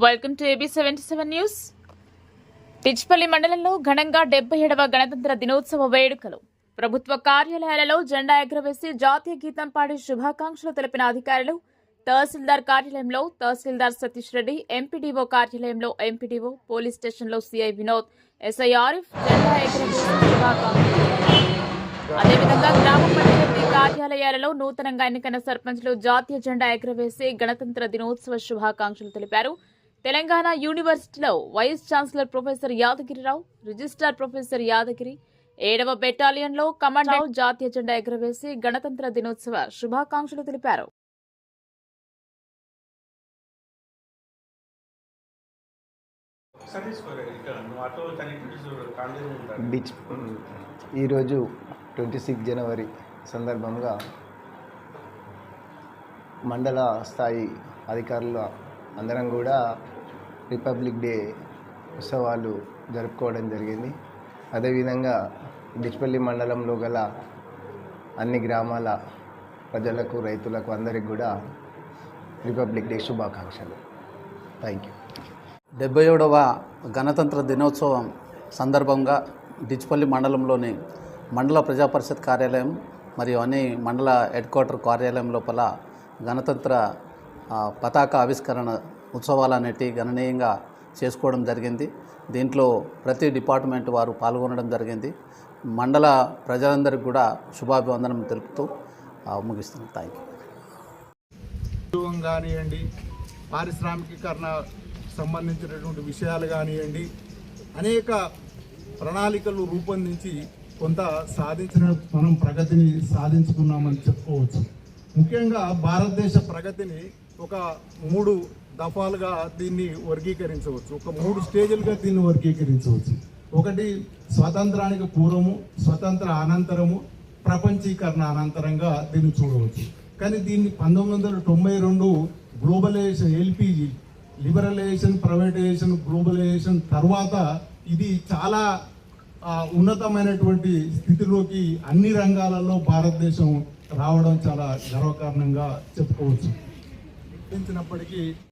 Welcome to AB77 news. టిచ్పల్లి మండలంలో ఘనంగా 77వ గణతంత్ర దినోత్సవ వేడుకలు. ప్రభుత్వ కార్యాలయాలలో జెండా ఎగురవేసి జాతీయ గీతం పాడి శుభాకాంక్షలు తెలిపిన అధికారులు. తహసీల్దార్ కార్యాలయంలో తహసీల్దార్ సతీష్ రెడ్డి, ఎంపీడీఓ కార్యాలయంలో ఎంపీడీఓ, పోలీస్ స్టేషన్లో సిఐ వినోద్, ఎస్ఐ ఆరిఫ్ జెండా ఎగురవేసి శుభాకాంక్షలు. అదేవిధంగా గ్రామ పంచాయతీ కార్యాలయాలలో నూతనంగా ఎన్నికైన సర్పంచ్లు జాతీయ జెండా ఎగురవేసి గణతంత్ర దినోత్సవ శుభాకాంక్షలు తెలిపారు. తెలంగాణ యూనివర్సిటీలో vice chancellor professor Yadagiri Rao, registrar professor Yadagiri, 7వ బెటాలియన్లో కమాండర్ జాతీయ జెండా ఎగురవేసి గణతంత్ర దినోత్సవ శుభాకాంక్షలు తెలిపారు. ఈరోజు 26 జనవరి సందర్భంగా మండల స్థాయి అధికారులు అందరం కూడా రిపబ్లిక్ డే ఉత్సవాలు జరుపుకోవడం జరిగింది. అదేవిధంగా టిచ్పల్లి మండలంలో గల అన్ని గ్రామాల ప్రజలకు, రైతులకు అందరికి కూడా రిపబ్లిక్ డే శుభాకాంక్షలు. Thank you. 77వ గణతంత్ర దినోత్సవం సందర్భంగా టిచ్పల్లి మండలంలోని మండల ప్రజా పరిషత్ కార్యాలయం మరియు అన్ని మండల హెడ్ క్వార్టర్ కార్యాలయం లోపల గణతంత్ర పతాక ఆవిష్కరణ ఉత్సవాలు అనేటివి గణనీయంగా చేసుకోవడం జరిగింది. దీంట్లో ప్రతి డిపార్ట్మెంట్ వారు పాల్గొనడం జరిగింది. మండల ప్రజలందరికీ కూడా శుభాభివందనం తెలుపుతూ ముగిస్తున్నాం. Thank you. కానివ్వండి, పారిశ్రామికీకరణ సంబంధించినటువంటి విషయాలు కానివ్వండి, అనేక ప్రణాళికలు రూపొందించి కొంత మనం ప్రగతిని సాధించుకున్నామని చెప్పుకోవచ్చు. ముఖ్యంగా భారతదేశ ప్రగతిని ఒక 3 దఫాలుగా దీన్ని వర్గీకరించవచ్చు, ఒక 3 స్టేజ్లుగా దీన్ని వర్గీకరించవచ్చు. ఒకటి స్వతంత్రానికి పూర్వము, స్వతంత్ర అనంతరము, ప్రపంచీకరణ అనంతరంగా దీన్ని చూడవచ్చు. కానీ దీన్ని 1992 globalisation, LPG, liberalisation, privatisation, globalisation తర్వాత ఇది చాలా ఉన్నతమైనటువంటి స్థితిలోకి అన్ని రంగాలలో భారతదేశం రావడం చాలా గర్వకారణంగా చెప్పుకోవచ్చు.